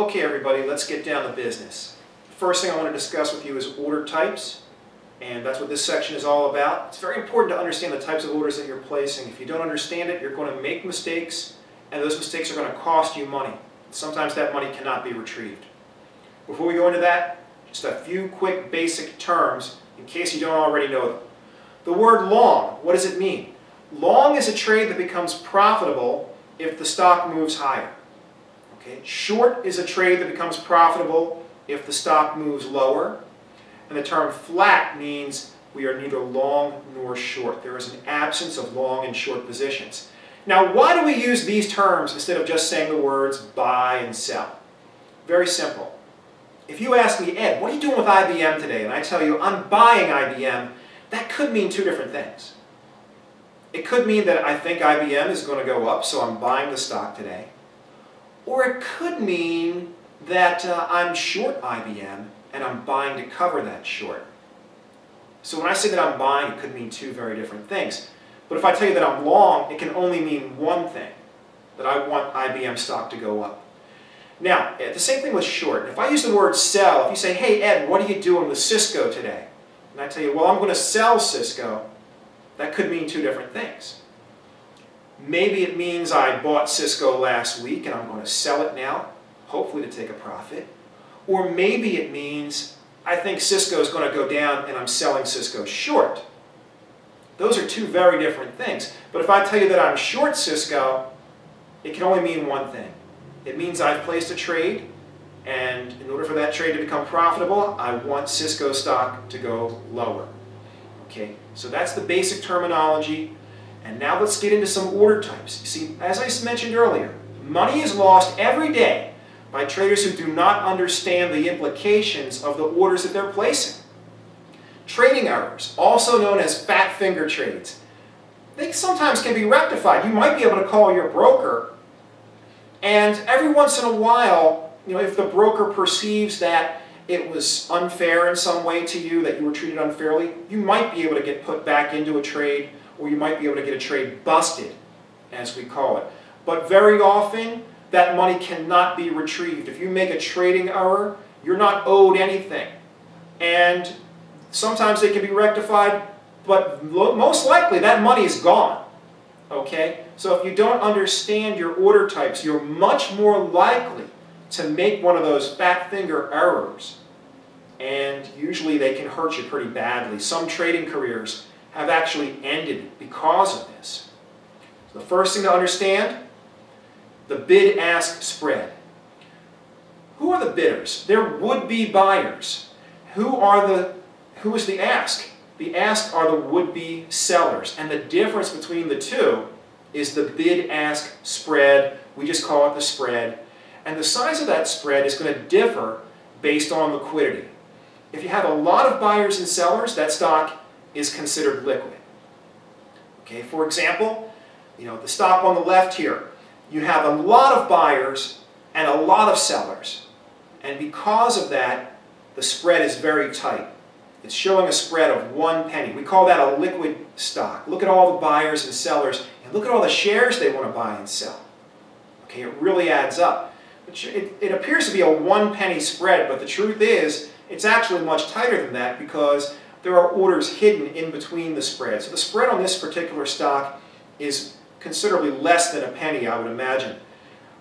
Okay everybody, let's get down to business. The first thing I want to discuss with you is order types, and that's what this section is all about. It's very important to understand the types of orders that you're placing. If you don't understand it, you're going to make mistakes, and those mistakes are going to cost you money. Sometimes that money cannot be retrieved. Before we go into that, just a few quick basic terms in case you don't already know them. The word long, what does it mean? Long is a trade that becomes profitable if the stock moves higher. Okay. Short is a trade that becomes profitable if the stock moves lower. And the term flat means we are neither long nor short. There is an absence of long and short positions. Now, why do we use these terms instead of just saying the words buy and sell? Very simple. If you ask me, Ed, what are you doing with IBM today? And I tell you, I'm buying IBM, that could mean two different things. It could mean that I think IBM is going to go up, so I'm buying the stock today. Or it could mean that I'm short IBM and I'm buying to cover that short. So when I say that I'm buying, it could mean two very different things. But if I tell you that I'm long, it can only mean one thing, that I want IBM stock to go up. Now, the same thing with short. If I use the word sell, if you say, hey Ed, what are you doing with Cisco today? And I tell you, well, I'm going to sell Cisco, that could mean two different things. Maybe it means I bought Cisco last week and I'm going to sell it now, hopefully to take a profit. Or maybe it means I think Cisco is going to go down and I'm selling Cisco short. Those are two very different things. But if I tell you that I'm short Cisco, it can only mean one thing. It means I've placed a trade, and in order for that trade to become profitable, I want Cisco stock to go lower. Okay, so that's the basic terminology. And now let's get into some order types. You see, as I mentioned earlier, money is lost every day by traders who do not understand the implications of the orders that they're placing. Trading errors, also known as fat finger trades, they sometimes can be rectified. You might be able to call your broker, and every once in a while, if the broker perceives that it was unfair in some way to you, that you were treated unfairly, you might be able to get put back into a trade, or you might be able to get a trade busted, as we call it. But very often, that money cannot be retrieved. If you make a trading error, you're not owed anything. And sometimes they can be rectified, but most likely that money is gone. Okay? So if you don't understand your order types, you're much more likely to make one of those fat finger errors. And usually they can hurt you pretty badly. Some trading careers have actually ended because of this. So the first thing to understand, the bid-ask spread. Who are the bidders? They're would-be buyers. Who is the ask? The ask are the would-be sellers. And the difference between the two is the bid-ask spread. We just call it the spread. And the size of that spread is going to differ based on liquidity. If you have a lot of buyers and sellers, that stock is considered liquid. Okay, for example, the stock on the left here, you have a lot of buyers and a lot of sellers. And because of that, the spread is very tight. It's showing a spread of 1 penny. We call that a liquid stock. Look at all the buyers and sellers, and look at all the shares they want to buy and sell. Okay, it really adds up. It appears to be a 1 penny spread, but the truth is, it's actually much tighter than that because there are orders hidden in between the spread. So the spread on this particular stock is considerably less than a penny, I would imagine.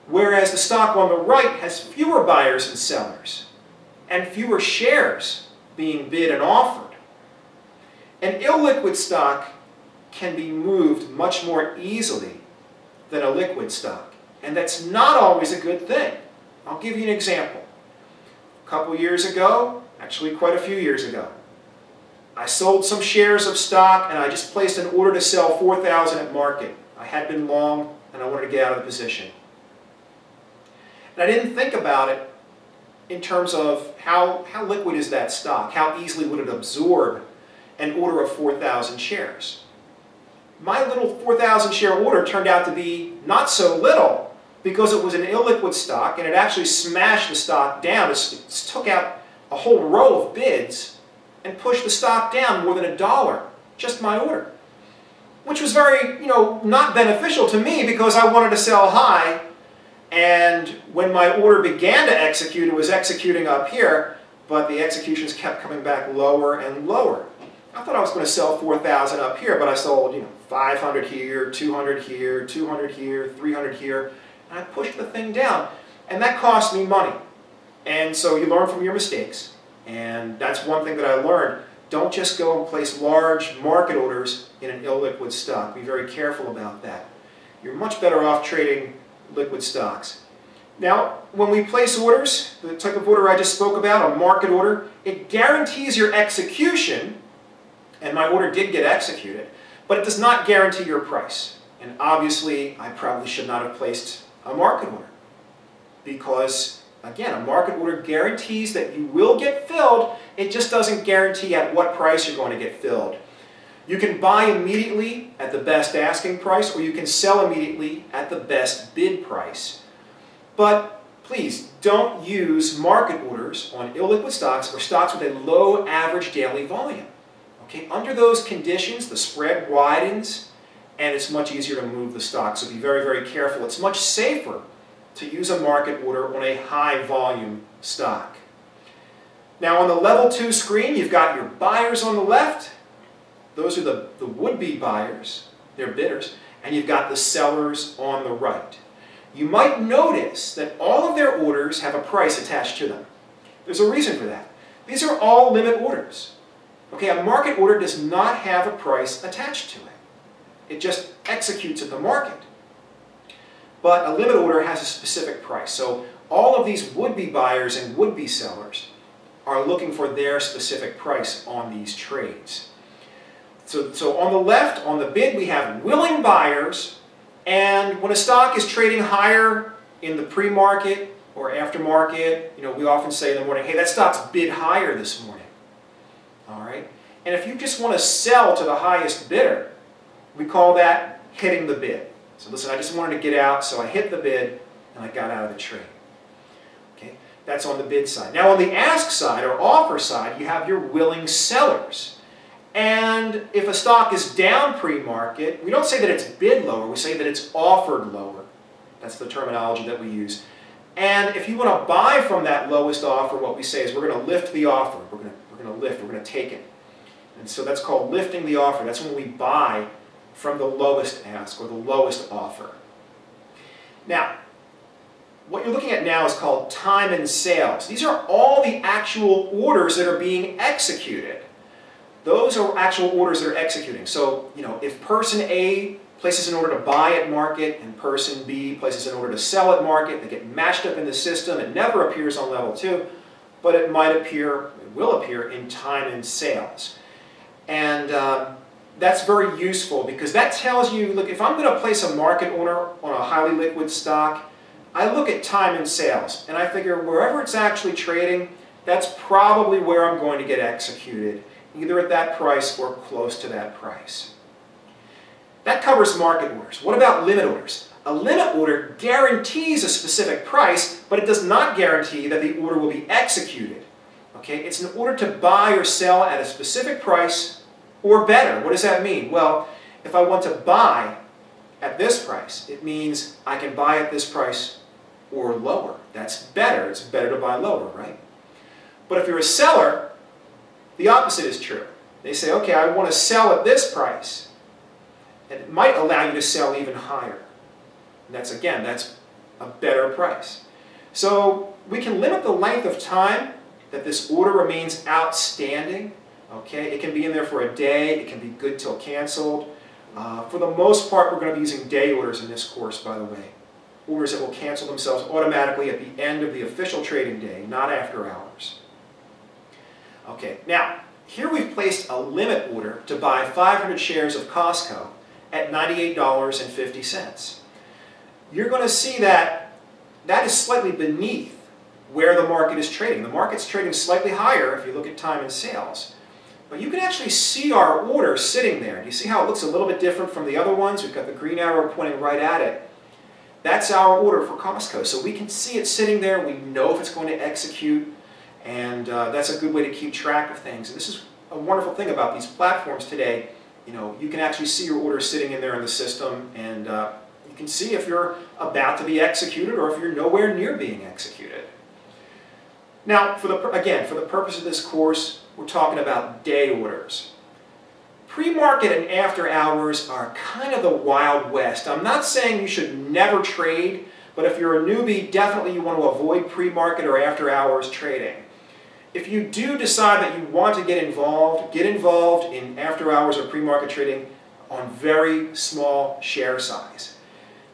Whereas the stock on the right has fewer buyers and sellers, and fewer shares being bid and offered. An illiquid stock can be moved much more easily than a liquid stock. And that's not always a good thing. I'll give you an example. A couple years ago, actually quite a few years ago, I sold some shares of stock and I just placed an order to sell 4,000 at market. I had been long and I wanted to get out of the position. And I didn't think about it in terms of how liquid is that stock? How easily would it absorb an order of 4,000 shares? My little 4,000 share order turned out to be not so little because it was an illiquid stock and it actually smashed the stock down. It took out a whole row of bids and pushed the stock down more than $1, just my order. Which was very, not beneficial to me because I wanted to sell high And when my order began to execute, it was executing up here, but the executions kept coming back lower and lower. I thought I was going to sell 4,000 up here, but I sold, 500 here, 200 here, 200 here, 300 here, and I pushed the thing down, and that cost me money. And so you learn from your mistakes, and that's one thing that I learned. Don't just go and place large market orders in an illiquid stock. Be very careful about that. You're much better off trading liquid stocks. Now, when we place orders, the type of order I just spoke about, a market order, it guarantees your execution, and my order did get executed, but it does not guarantee your price. And obviously, I probably should not have placed a market order because, again, a market order guarantees that you will get filled. It just doesn't guarantee at what price you're going to get filled. You can buy immediately at the best asking price, or you can sell immediately at the best bid price. But please don't use market orders on illiquid stocks or stocks with a low average daily volume. Okay? Under those conditions, the spread widens and it's much easier to move the stock. So be very, very careful. It's much safer to use a market order on a high volume stock. Now on the level 2 screen, you've got your buyers on the left. Those are the would-be buyers, they're bidders, and you've got the sellers on the right. You might notice that all of their orders have a price attached to them. There's a reason for that. These are all limit orders. Okay, a market order does not have a price attached to it. It just executes at the market. But a limit order has a specific price. So all of these would-be buyers and would-be sellers are looking for their specific price on these trades. So on the left, on the bid, we have willing buyers, and when a stock is trading higher in the pre-market or after-market, we often say in the morning, hey, that stock's bid higher this morning. All right? And if you just want to sell to the highest bidder, we call that hitting the bid. So listen, I just wanted to get out, so I hit the bid, and I got out of the trade. Okay? That's on the bid side. Now on the ask side, or offer side, you have your willing sellers. And if a stock is down pre-market, we don't say that it's bid lower, we say that it's offered lower. That's the terminology that we use. And if you want to buy from that lowest offer, what we say is we're going to lift the offer. We're going to take it. And so that's called lifting the offer. That's when we buy from the lowest ask or the lowest offer. Now, what you're looking at now is called time and sales. These are all the actual orders that are being executed. Those are actual orders that are executing. So, if person A places an order to buy at market and person B places an order to sell at market, they get matched up in the system. It never appears on level 2, but it will appear in time and sales. And that's very useful because that tells you, look, if I'm going to place a market order on a highly liquid stock, I look at time and sales and I figure wherever it's actually trading, that's probably where I'm going to get executed, either at that price or close to that price. That covers market orders. What about limit orders? A limit order guarantees a specific price, but it does not guarantee that the order will be executed. Okay? It's an order to buy or sell at a specific price or better. What does that mean? Well, if I want to buy at this price, it means I can buy at this price or lower. That's better. It's better to buy lower, right? But if you're a seller, the opposite is true. They say, okay, I want to sell at this price. And it might allow you to sell even higher. And that's a better price. So we can limit the length of time that this order remains outstanding. Okay, it can be in there for a day. It can be good till canceled. For the most part, we're going to be using day orders in this course, by the way. Orders that will cancel themselves automatically at the end of the official trading day, not after hours. Okay, now, here we've placed a limit order to buy 500 shares of Costco at $98.50. You're going to see that that is slightly beneath where the market is trading. The market's trading slightly higher if you look at time and sales. But you can actually see our order sitting there. Do you see how it looks a little bit different from the other ones? We've got the green arrow pointing right at it. That's our order for Costco. So we can see it sitting there. We know if it's going to execute. And that's a good way to keep track of things. And this is a wonderful thing about these platforms today. You can actually see your order sitting in there in the system, and you can see if you're about to be executed or if you're nowhere near being executed. Now, again, for the purpose of this course, we're talking about day orders. Pre-market and after hours are kind of the Wild West. I'm not saying you should never trade, but if you're a newbie, definitely you want to avoid pre-market or after hours trading. If you do decide that you want to get involved in after hours or pre-market trading on very small share size.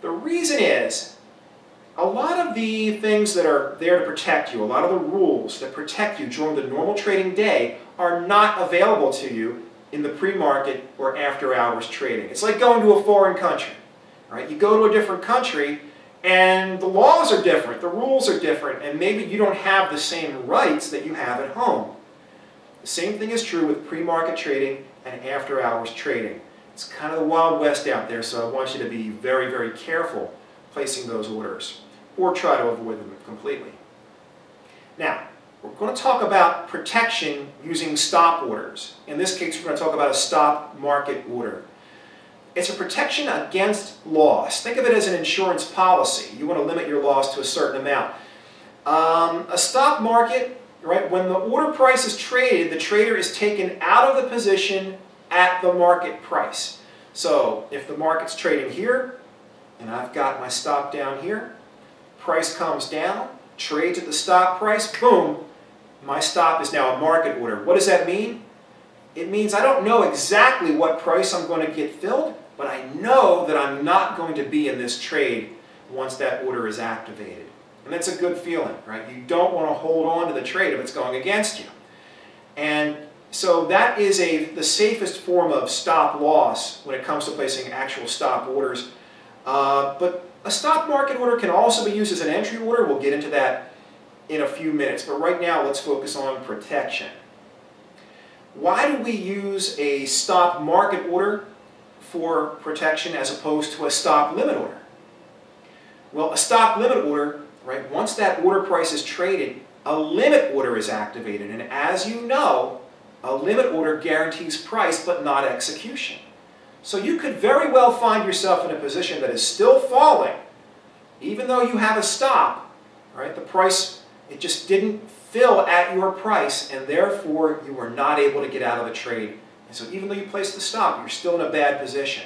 The reason is, a lot of the things that are there to protect you, a lot of the rules that protect you during the normal trading day are not available to you in the pre-market or after-hours trading. It's like going to a foreign country, right? You go to a different country and the laws are different, the rules are different, and maybe you don't have the same rights that you have at home. The same thing is true with pre-market trading and after-hours trading. It's kind of the Wild West out there, so I want you to be very, very careful placing those orders, or try to avoid them completely. Now, we're going to talk about protection using stop orders. In this case, we're going to talk about a stop market order. It's a protection against loss. Think of it as an insurance policy. You want to limit your loss to a certain amount. A stop market, right, when the order price is traded, the trader is taken out of the position at the market price. So if the market's trading here, and I've got my stop down here, price comes down, trades at the stop price, boom, my stop is now a market order. What does that mean? It means I don't know exactly what price I'm going to get filled, but I know that I'm not going to be in this trade once that order is activated. And that's a good feeling, right? You don't want to hold on to the trade if it's going against you. And so that is the safest form of stop loss when it comes to placing actual stop orders. But a stop market order can also be used as an entry order. We'll get into that in a few minutes. But right now, let's focus on protection. Why do we use a stop market order for protection as opposed to a stop limit order? Well, a stop limit order, right, once that order price is traded, a limit order is activated. And as you know, a limit order guarantees price but not execution. So you could very well find yourself in a position that is still falling, even though you have a stop, right? The price, it just didn't fill at your price, and therefore you were not able to get out of the trade. And so even though you placed the stop, you're still in a bad position.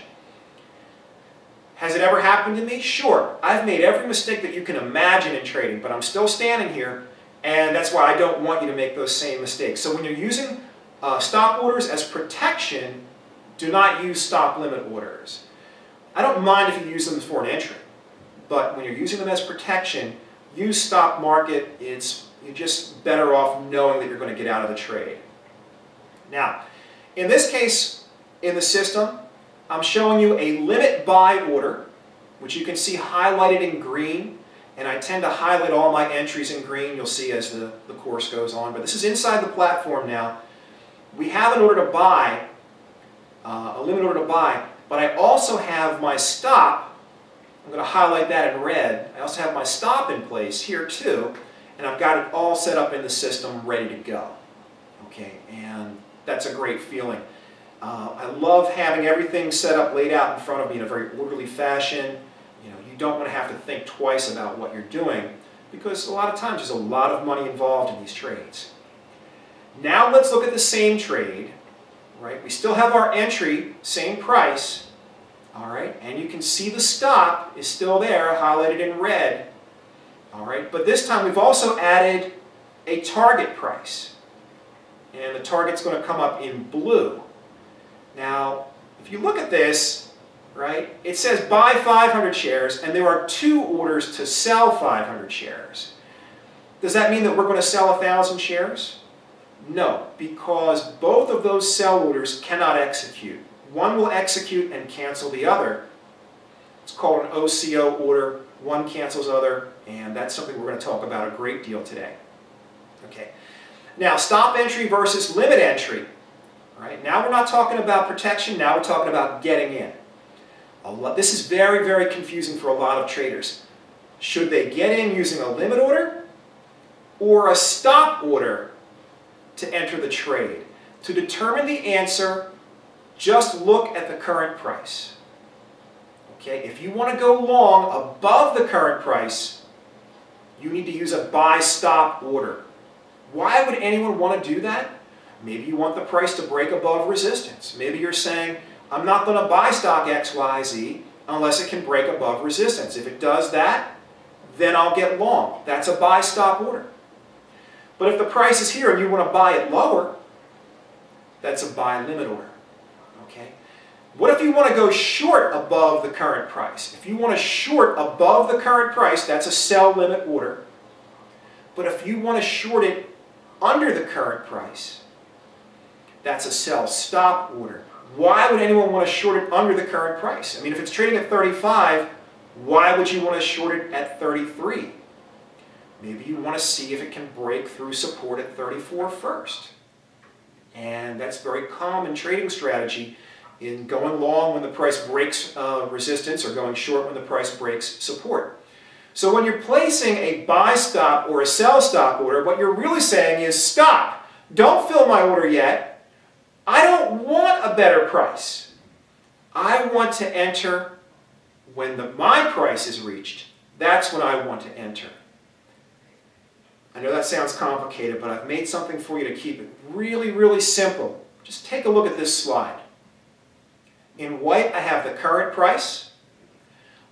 Has it ever happened to me? Sure. I've made every mistake that you can imagine in trading, but I'm still standing here, and that's why I don't want you to make those same mistakes. So when you're using stop orders as protection, do not use stop limit orders. I don't mind if you use them for an entry, but when you're using them as protection, use stop market. You're just better off knowing that you're going to get out of the trade. Now, in this case, in the system, I'm showing you a limit buy order, which you can see highlighted in green, and I tend to highlight all my entries in green. You'll see as the course goes on, but this is inside the platform now. We have an order to buy, a limit order to buy, but I also have my stop. I'm going to highlight that in red. I also have my stop in place here too, and I've got it all set up in the system ready to go. Okay, and that's a great feeling. I love having everything set up, laid out in front of me in a very orderly fashion. You know, you don't want to have to think twice about what you're doing, because a lot of times there's a lot of money involved in these trades. Now let's look at the same trade, right? We still have our entry, same price, all right? And you can see the stop is still there, highlighted in red, all right? But this time we've also added a target price, and the target's going to come up in blue. Now, if you look at this, right, it says buy 500 shares, and there are 2 orders to sell 500 shares. Does that mean that we're going to sell 1,000 shares? No, because both of those sell orders cannot execute. One will execute and cancel the other. It's called an OCO order. One cancels the other, and that's something we're going to talk about a great deal today. Okay. Now, stop entry versus limit entry. All right. Now we're not talking about protection. Now we're talking about getting in. This is very, very confusing for a lot of traders. Should they get in using a limit order or a stop order to enter the trade? To determine the answer, just look at the current price. Okay, if you want to go long above the current price, you need to use a buy stop order. Why would anyone want to do that? Maybe you want the price to break above resistance. Maybe you're saying, I'm not going to buy stock XYZ unless it can break above resistance. If it does that, then I'll get long. That's a buy stop order. But if the price is here and you want to buy it lower, that's a buy limit order. Okay? What if you want to go short above the current price? If you want to short above the current price, that's a sell limit order. But if you want to short it under the current price, that's a sell stop order. Why would anyone want to short it under the current price? I mean, if it's trading at 35, why would you want to short it at 33? Maybe you want to see if it can break through support at 34 first. And that's very common trading strategy in going long when the price breaks resistance or going short when the price breaks support. So when you're placing a buy stop or a sell stop order, what you're really saying is, stop, don't fill my order yet. I don't want a better price. I want to enter when my price is reached. That's when I want to enter. I know that sounds complicated, but I've made something for you to keep it really, really simple. Just take a look at this slide. In white, I have the current price,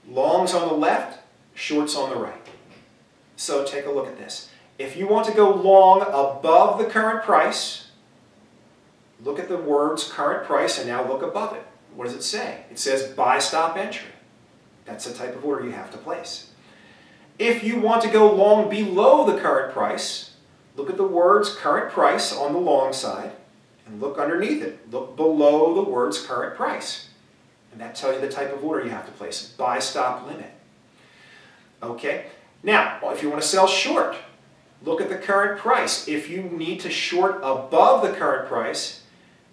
longs on the left, shorts on the right. So take a look at this. If you want to go long above the current price, look at the words current price and now look above it. What does it say? It says buy stop entry. That's the type of order you have to place. If you want to go long below the current price, look at the words current price on the long side and look underneath it. Look below the words current price. And that tells you the type of order you have to place. Buy stop limit. Okay? Now, if you want to sell short, look at the current price. If you need to short above the current price,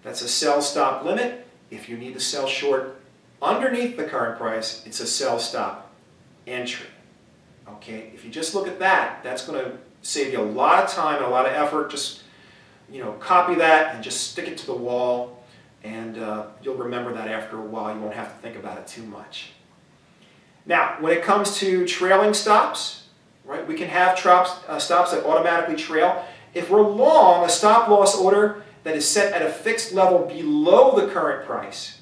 that's a sell stop limit. If you need to sell short underneath the current price, it's a sell stop entry. Okay, if you just look at that, that's going to save you a lot of time and a lot of effort. Just, copy that and just stick it to the wall, and you'll remember that after a while. You won't have to think about it too much. Now, when it comes to trailing stops, right, we can have stops that automatically trail. If we're long, a stop loss order that is set at a fixed level below the current price,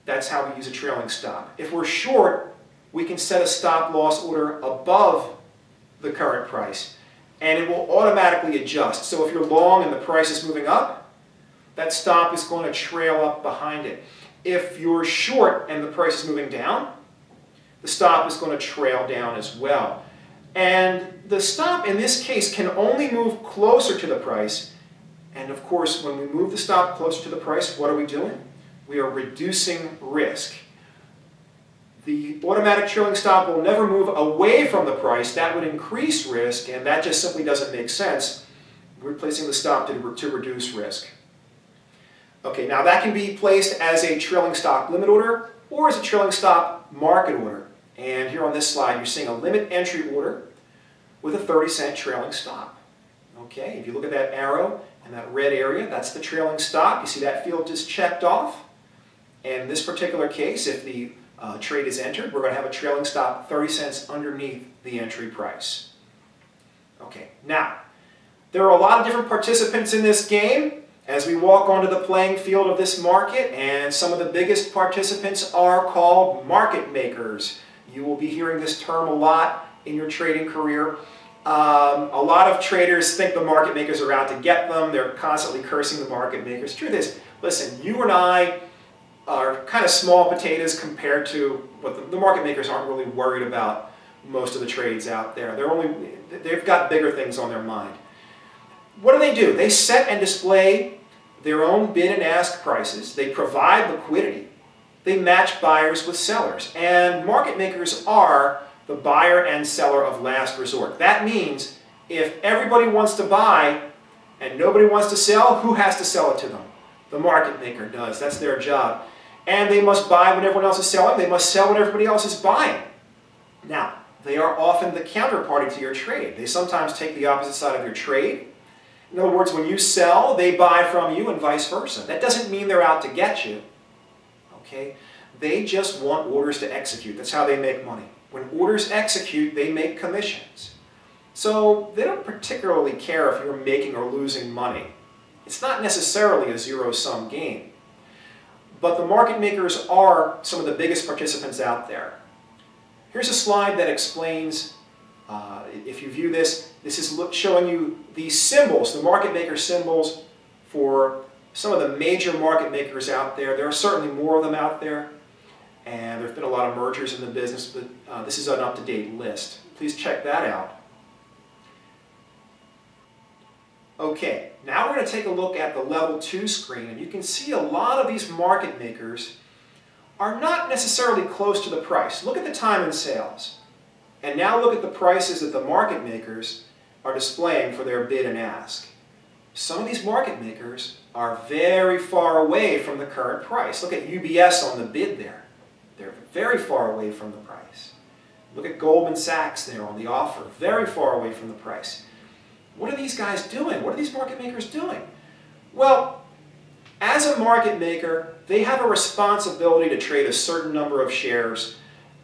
that's how we use a trailing stop. If we're short, we can set a stop loss order above the current price, and it will automatically adjust. So if you're long and the price is moving up, that stop is going to trail up behind it. If you're short and the price is moving down, the stop is going to trail down as well. And the stop in this case can only move closer to the price. And of course, when we move the stop closer to the price, what are we doing? We are reducing risk. The automatic trailing stop will never move away from the price. That would increase risk, and that just simply doesn't make sense. We're placing the stop to reduce risk. Okay, now that can be placed as a trailing stop limit order or as a trailing stop market order. And here on this slide, you're seeing a limit entry order with a 30-cent trailing stop. Okay, if you look at that arrow and that red area, that's the trailing stop. You see that field just checked off. And in this particular case, if the trade is entered, we're going to have a trailing stop 30 cents underneath the entry price. Okay, now, there are a lot of different participants in this game as we walk onto the playing field of this market, and some of the biggest participants are called market makers. You will be hearing this term a lot in your trading career. A lot of traders think the market makers are out to get them. They're constantly cursing the market makers. Truth is, listen, you and I are kind of small potatoes compared to what the market makers aren't really worried about most of the trades out there. They've got bigger things on their mind. What do? They set and display their own bid and ask prices. They provide liquidity. They match buyers with sellers. And market makers are the buyer and seller of last resort. That means if everybody wants to buy and nobody wants to sell, who has to sell it to them? The market maker does. That's their job. And they must buy when everyone else is selling. They must sell when everybody else is buying. Now, they are often the counterparty to your trade. They sometimes take the opposite side of your trade. In other words, when you sell, they buy from you and vice versa. That doesn't mean they're out to get you. Okay? They just want orders to execute. That's how they make money. When orders execute, they make commissions. So they don't particularly care if you're making or losing money. It's not necessarily a zero-sum game. But the market makers are some of the biggest participants out there. Here's a slide that explains, if you view this, this is showing you these symbols, the market maker symbols for some of the major market makers out there. There are certainly more of them out there, and there have been a lot of mergers in the business, but this is an up-to-date list. Please check that out. Okay, now we're going to take a look at the level 2 screen, and you can see a lot of these market makers are not necessarily close to the price. Look at the time in sales, and now look at the prices that the market makers are displaying for their bid and ask. Some of these market makers are very far away from the current price. Look at UBS on the bid there. They're very far away from the price. Look at Goldman Sachs there on the offer, very far away from the price. What are these guys doing? What are these market makers doing? Well, as a market maker, they have a responsibility to trade a certain number of shares,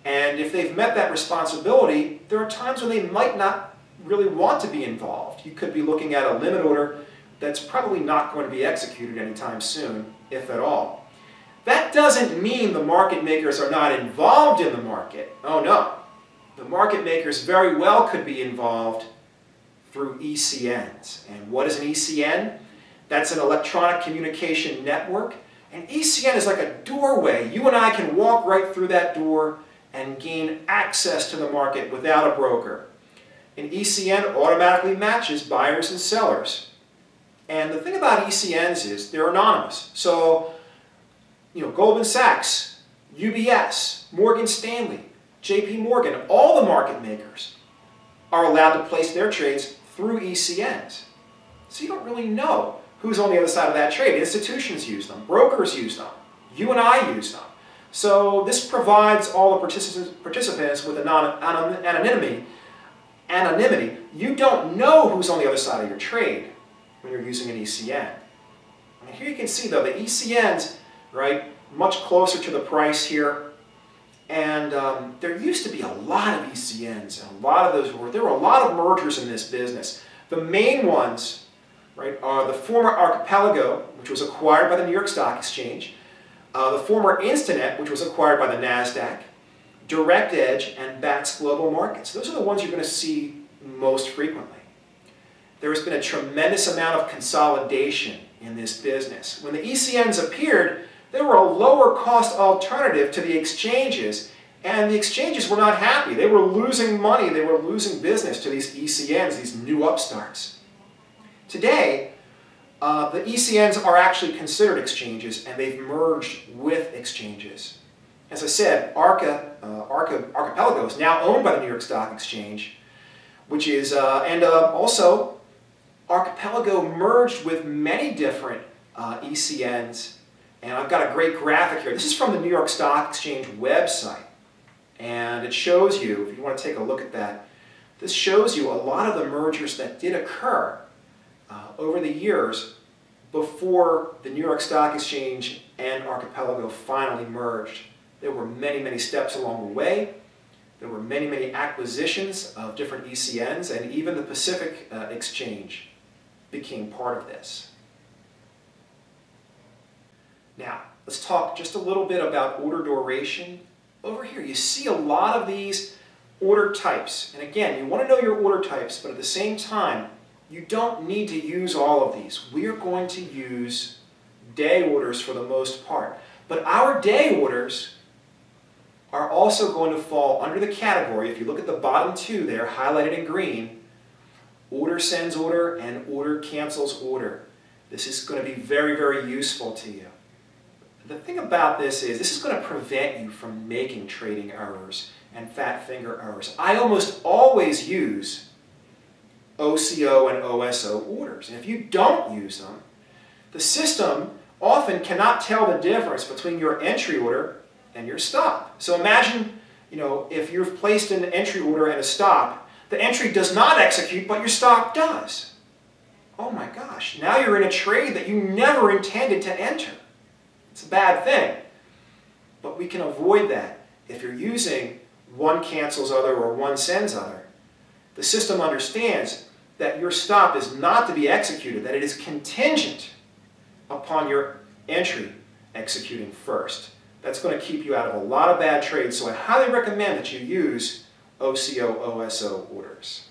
and if they've met that responsibility, there are times when they might not really want to be involved. You could be looking at a limit order that's probably not going to be executed anytime soon, if at all. That doesn't mean the market makers are not involved in the market. Oh no. The market makers very well could be involved through ECNs. And what is an ECN? That's an electronic communication network. And ECN is like a doorway. You and I can walk right through that door and gain access to the market without a broker. An ECN automatically matches buyers and sellers. And the thing about ECNs is they're anonymous. So, Goldman Sachs, UBS, Morgan Stanley, JP Morgan, all the market makers are allowed to place their trades through ECNs. So you don't really know who's on the other side of that trade. Institutions use them, brokers use them, you and I use them. So this provides all the participants with anonymity. You don't know who's on the other side of your trade when you're using an ECN. And here you can see though the ECNs, right, much closer to the price here. And there used to be a lot of ECNs, and there were a lot of mergers in this business. The main ones, right, are the former Archipelago, which was acquired by the New York Stock Exchange, the former Instinet, which was acquired by the NASDAQ, Direct Edge, and BATS Global Markets. Those are the ones you're going to see most frequently. There has been a tremendous amount of consolidation in this business. When the ECNs appeared, they were a lower cost alternative to the exchanges, and the exchanges were not happy. They were losing money, they were losing business to these ECNs, these new upstarts. Today, the ECNs are actually considered exchanges, and they've merged with exchanges. As I said, Archipelago is now owned by the New York Stock Exchange, which is, also Archipelago merged with many different ECNs. And I've got a great graphic here. This is from the New York Stock Exchange website. And it shows you, if you want to take a look at that, this shows you a lot of the mergers that did occur over the years before the New York Stock Exchange and Archipelago finally merged. There were many, many steps along the way. There were many, many acquisitions of different ECNs, and even the Pacific Exchange became part of this. Now, let's talk just a little bit about order duration. Over here, you see a lot of these order types. And again, you want to know your order types, but at the same time, you don't need to use all of these. We are going to use day orders for the most part. But our day orders are also going to fall under the category, if you look at the bottom two there, highlighted in green, order sends order and order cancels order. This is going to be very, very useful to you. The thing about this is going to prevent you from making trading errors and fat finger errors. I almost always use OCO and OSO orders. And if you don't use them, the system often cannot tell the difference between your entry order and your stop. So imagine, if you've placed an entry order and a stop, the entry does not execute, but your stop does. Oh my gosh, now you're in a trade that you never intended to enter. It's a bad thing. But we can avoid that. If you're using one cancels other or one sends other, the system understands that your stop is not to be executed, that it is contingent upon your entry executing first. That's going to keep you out of a lot of bad trades, so I highly recommend that you use OCO, OSO orders.